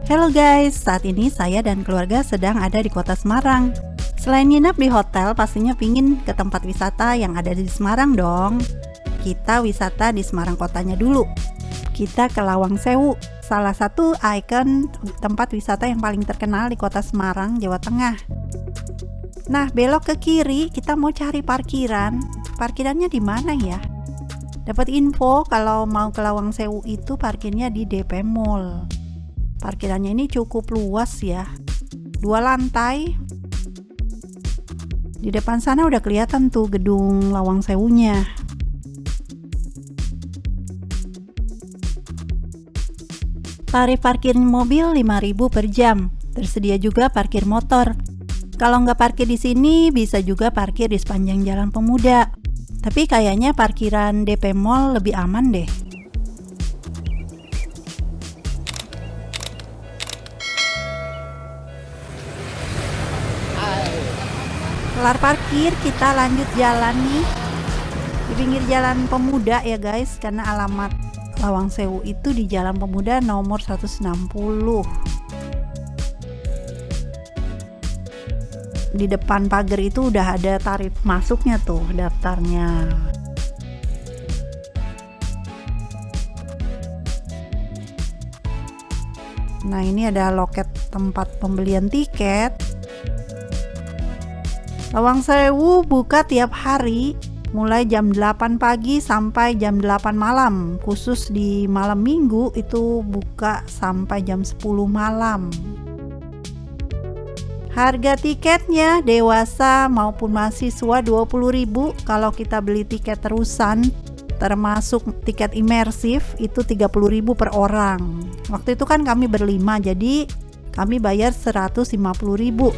Halo guys, saat ini saya dan keluarga sedang ada di kota Semarang. Selain nginep di hotel, pastinya pingin ke tempat wisata yang ada di Semarang dong. Kita wisata di Semarang kotanya dulu. Kita ke Lawang Sewu, salah satu ikon tempat wisata yang paling terkenal di kota Semarang, Jawa Tengah. Nah, belok ke kiri, kita mau cari parkiran. Parkirannya di mana ya? Dapat info kalau mau ke Lawang Sewu itu parkirnya di DP Mall. Parkirannya ini cukup luas ya, 2 lantai. Di depan sana udah kelihatan tuh gedung Lawang Sewunya. Tarif parkir mobil 5.000 per jam. Tersedia juga parkir motor. Kalau nggak parkir di sini, bisa juga parkir di sepanjang Jalan Pemuda. Tapi kayaknya parkiran DP Mall lebih aman deh. Kelar parkir, kita lanjut jalan nih di pinggir Jalan Pemuda ya guys, karena alamat Lawang Sewu itu di Jalan Pemuda nomor 160. Di depan pagar itu udah ada tarif masuknya tuh, daftarnya. Nah, ini ada loket tempat pembelian tiket. Lawang Sewu buka tiap hari mulai jam 8 pagi sampai jam 8 malam. Khusus di malam minggu itu buka sampai jam 10 malam. Harga tiketnya dewasa maupun mahasiswa 20.000. Kalau kita beli tiket terusan termasuk tiket imersif itu 30.000 per orang. Waktu itu kan kami berlima, jadi kami bayar 150.000.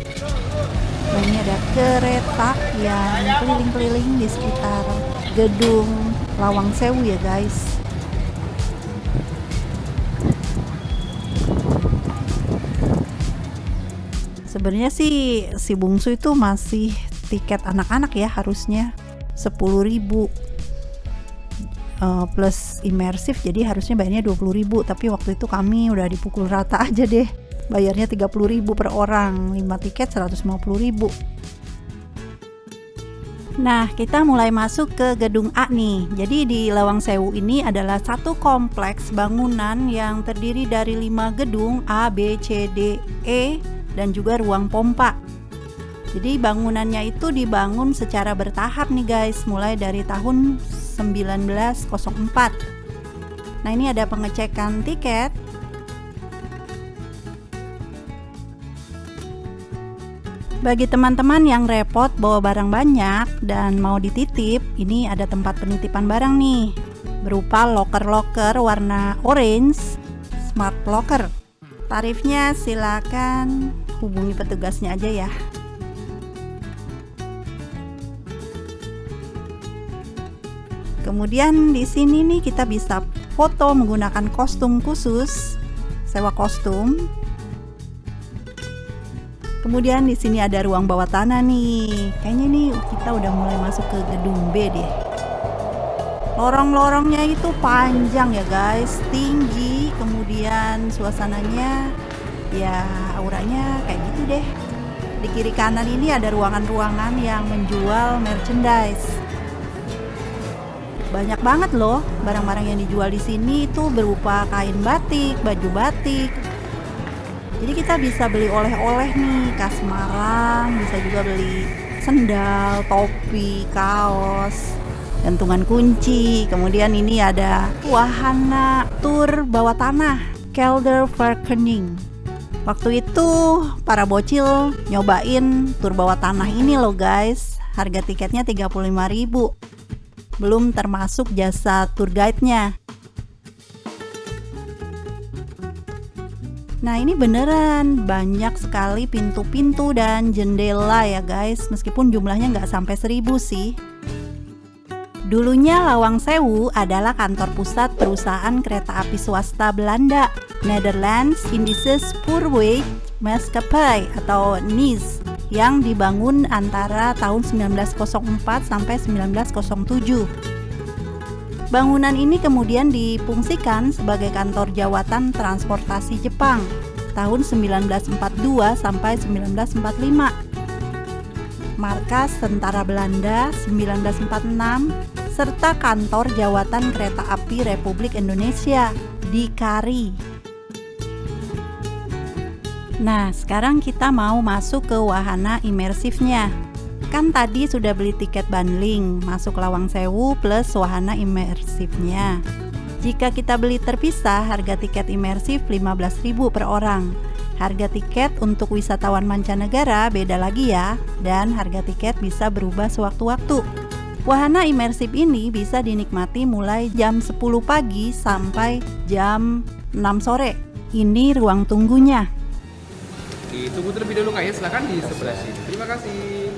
Nah, ini ada kereta yang keliling-keliling di sekitar gedung Lawang Sewu ya guys. Sebenarnya sih si bungsu itu masih tiket anak-anak ya, harusnya 10.000 plus imersif, jadi harusnya bayarnya 20.000. Tapi waktu itu kami udah dipukul rata aja deh, bayarnya 30.000 per orang, 5 tiket 150.000. Nah, kita mulai masuk ke gedung A nih. Jadi di Lawang Sewu ini adalah satu kompleks bangunan yang terdiri dari 5 gedung A, B, C, D, E dan juga ruang pompa. Jadi bangunannya itu dibangun secara bertahap nih guys, mulai dari tahun 1904. Nah, ini ada pengecekan tiket. Bagi teman-teman yang repot bawa barang banyak dan mau dititip, ini ada tempat penitipan barang nih, berupa loker-loker warna orange, smart locker. Tarifnya silakan hubungi petugasnya aja ya. Kemudian di sini nih kita bisa foto menggunakan kostum khusus, sewa kostum. Kemudian di sini ada ruang bawah tanah nih. Kayaknya nih kita udah mulai masuk ke gedung B deh. Lorong-lorongnya itu panjang ya guys, tinggi. Kemudian suasananya ya auranya kayak gitu deh. Di kiri kanan ini ada ruangan-ruangan yang menjual merchandise. Banyak banget loh barang-barang yang dijual di sini itu berupa kain batik, baju batik. Jadi kita bisa beli oleh-oleh nih khas Semarang, bisa juga beli sendal, topi, kaos, gantungan kunci. Kemudian ini ada wahana tur bawah tanah, Kelderverkening. Waktu itu para bocil nyobain tur bawah tanah ini loh guys. Harga tiketnya 35.000. Belum termasuk jasa tour guide-nya. Nah, ini beneran banyak sekali pintu-pintu dan jendela ya guys, meskipun jumlahnya nggak sampai 1.000 sih. Dulunya Lawang Sewu adalah kantor pusat perusahaan kereta api swasta Belanda, Netherlands Indische Spoorweg Maatschappij atau NIS, yang dibangun antara tahun 1904 sampai 1907. Bangunan ini kemudian difungsikan sebagai kantor jawatan transportasi Jepang. tahun 1942 sampai 1945. Markas Tentara Belanda 1946 serta Kantor Jawatan Kereta Api Republik Indonesia di Kari. Nah, sekarang kita mau masuk ke wahana imersifnya. Kan tadi sudah beli tiket bundling, masuk Lawang Sewu plus wahana imersifnya. Jika kita beli terpisah, harga tiket imersif 15.000 per orang. Harga tiket untuk wisatawan mancanegara beda lagi ya, dan harga tiket bisa berubah sewaktu-waktu. Wahana imersif ini bisa dinikmati mulai jam 10 pagi sampai jam 6 sore. Ini ruang tunggunya. Ditunggu terlebih dahulu Kak ya, silakan di sebelah sini. Terima kasih.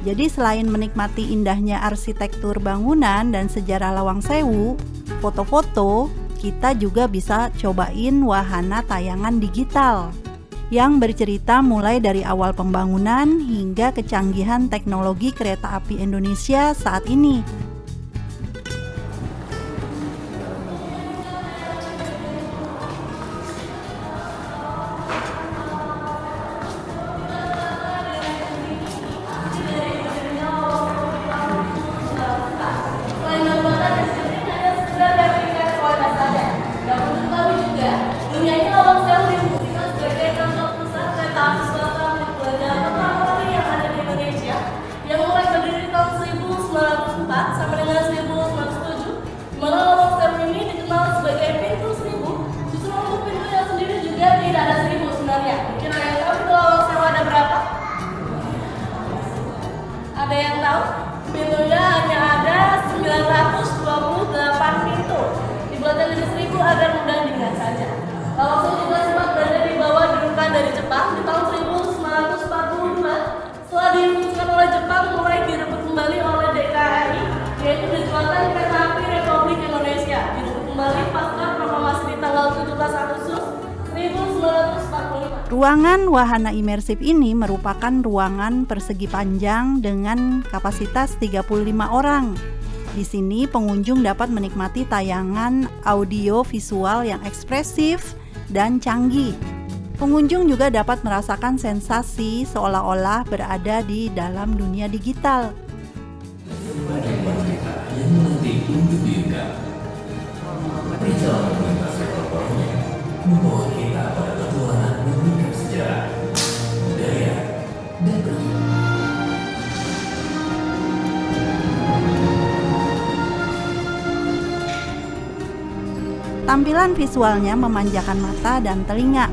Jadi selain menikmati indahnya arsitektur bangunan dan sejarah Lawang Sewu, foto-foto, kita juga bisa cobain wahana tayangan digital yang bercerita mulai dari awal pembangunan hingga kecanggihan teknologi kereta api Indonesia saat ini. Ada yang tahu? Pintunya hanya ada 928 pintu. Dibuatkan dari 1000 agar mudah diingat saja. Lawang Sewu juga sempat berada di bawah dudukan dari Jepang di tahun 1942. Setelah difungsikan oleh Jepang, mulai direbut kembali oleh DKI, yaitu Jawatan Kereta Api Republik Indonesia. Direbut kembali pasca proklamasi di tanggal 17 Agustus 1945. Ruangan wahana imersif ini merupakan ruangan persegi panjang dengan kapasitas 35 orang. Di sini pengunjung dapat menikmati tayangan audio visual yang ekspresif dan canggih. Pengunjung juga dapat merasakan sensasi seolah-olah berada di dalam dunia digital. Membawa kita pada petualangan meningkat sejarah, budaya, dan berjuang. Tampilan visualnya memanjakan mata dan telinga.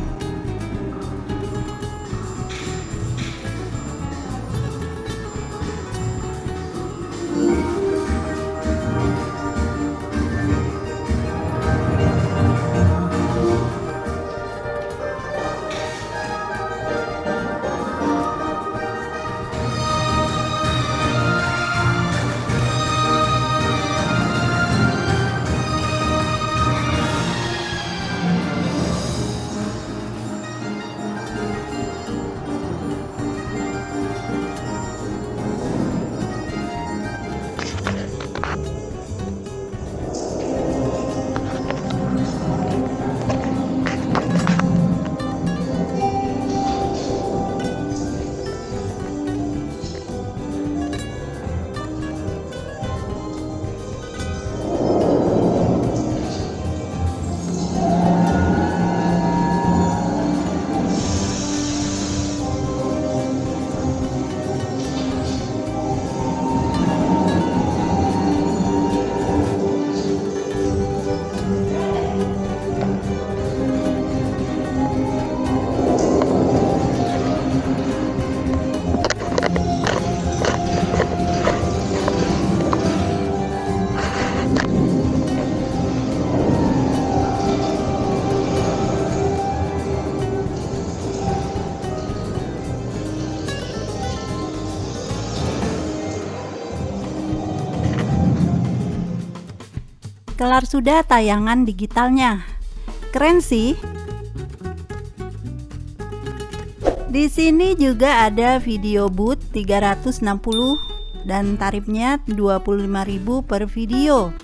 Kelar sudah tayangan digitalnya. Keren sih. Di sini juga ada video booth 360 dan tarifnya 25.000 per video.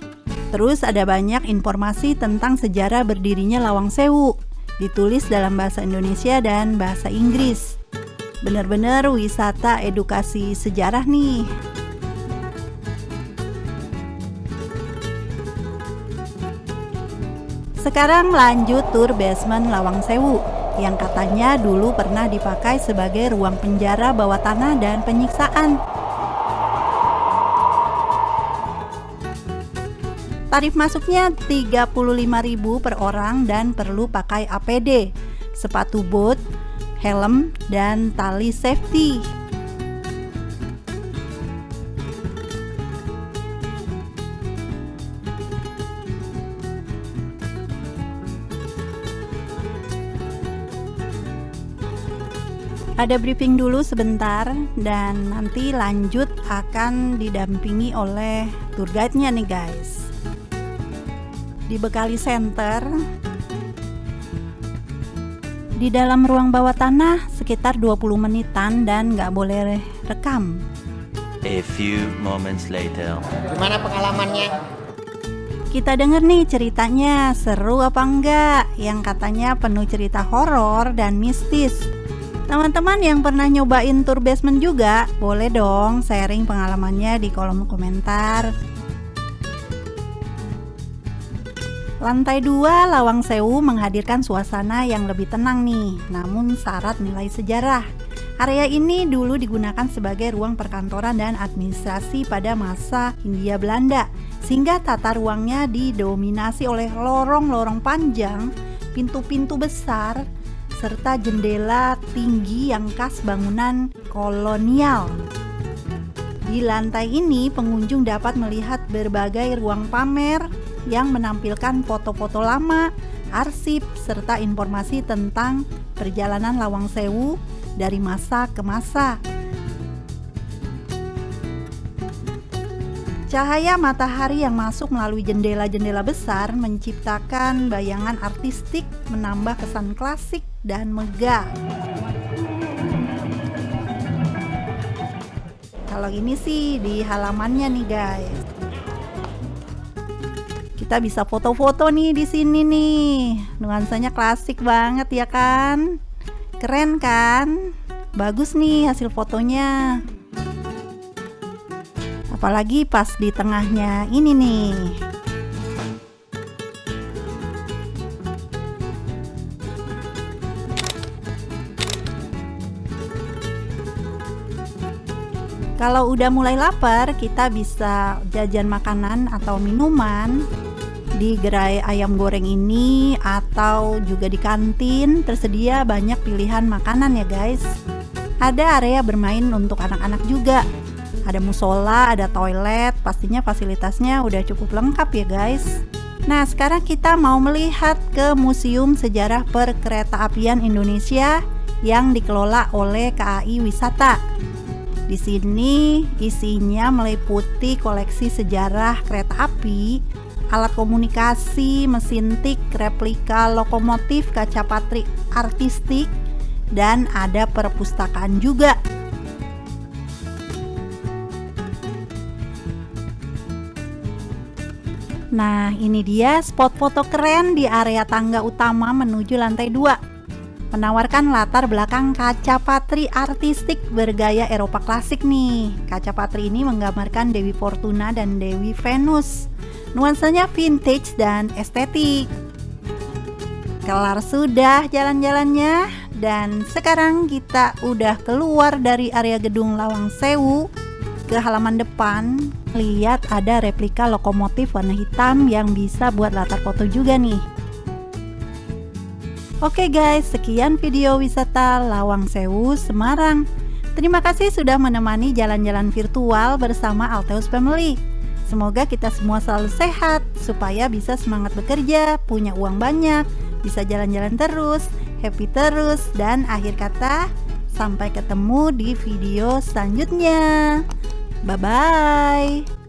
Terus ada banyak informasi tentang sejarah berdirinya Lawang Sewu. Ditulis dalam bahasa Indonesia dan bahasa Inggris. Bener-bener wisata edukasi sejarah nih. Sekarang lanjut tur basement Lawang Sewu yang katanya dulu pernah dipakai sebagai ruang penjara bawah tanah dan penyiksaan. Tarif masuknya 35.000 per orang dan perlu pakai APD, sepatu boot, helm, dan tali safety. Ada briefing dulu sebentar dan nanti lanjut akan didampingi oleh tour guide-nya nih guys. Dibekali senter. Di dalam ruang bawah tanah sekitar 20 menitan dan nggak boleh rekam. A few moments later. Gimana pengalamannya? Kita denger nih ceritanya, seru apa enggak? Yang katanya penuh cerita horor dan mistis. Teman-teman yang pernah nyobain tour basement juga, boleh dong sharing pengalamannya di kolom komentar. Lantai 2 Lawang Sewu menghadirkan suasana yang lebih tenang nih, namun syarat nilai sejarah. Area ini dulu digunakan sebagai ruang perkantoran dan administrasi pada masa Hindia Belanda, sehingga tata ruangnya didominasi oleh lorong-lorong panjang, pintu-pintu besar, serta jendela tinggi yang khas bangunan kolonial. Di lantai ini pengunjung dapat melihat berbagai ruang pamer yang menampilkan foto-foto lama, arsip, serta informasi tentang perjalanan Lawang Sewu dari masa ke masa. Cahaya matahari yang masuk melalui jendela-jendela besar menciptakan bayangan artistik, menambah kesan klasik dan megah. Kalau ini sih di halamannya nih guys. Kita bisa foto-foto nih di sini nih. Nuansanya klasik banget ya kan? Keren kan? Bagus nih hasil fotonya. Apalagi pas di tengahnya ini nih. Kalau udah mulai lapar, kita bisa jajan makanan atau minuman di gerai ayam goreng ini, atau juga di kantin tersedia banyak pilihan makanan ya guys. Ada area bermain untuk anak-anak juga. Ada musola, ada toilet, pastinya fasilitasnya udah cukup lengkap ya guys. Nah, sekarang kita mau melihat ke Museum Sejarah Perkeretaapian Indonesia yang dikelola oleh KAI Wisata. Di sini isinya meliputi koleksi sejarah kereta api, alat komunikasi, mesin tik, replika lokomotif, kaca patri artistik, dan ada perpustakaan juga. Nah, ini dia spot foto keren di area tangga utama menuju lantai 2. Menawarkan latar belakang kaca patri artistik bergaya Eropa klasik nih. Kaca patri ini menggambarkan Dewi Fortuna dan Dewi Venus. Nuansanya vintage dan estetik. Kelar sudah jalan-jalannya, dan sekarang kita udah keluar dari area gedung Lawang Sewu ke halaman depan. Lihat ada replika lokomotif warna hitam yang bisa buat latar foto juga nih. Oke guys, sekian video wisata Lawang Sewu, Semarang. Terima kasih sudah menemani jalan-jalan virtual bersama Alteus Family. Semoga kita semua selalu sehat, supaya bisa semangat bekerja, punya uang banyak, bisa jalan-jalan terus, happy terus, dan akhir kata, sampai ketemu di video selanjutnya. Bye-bye.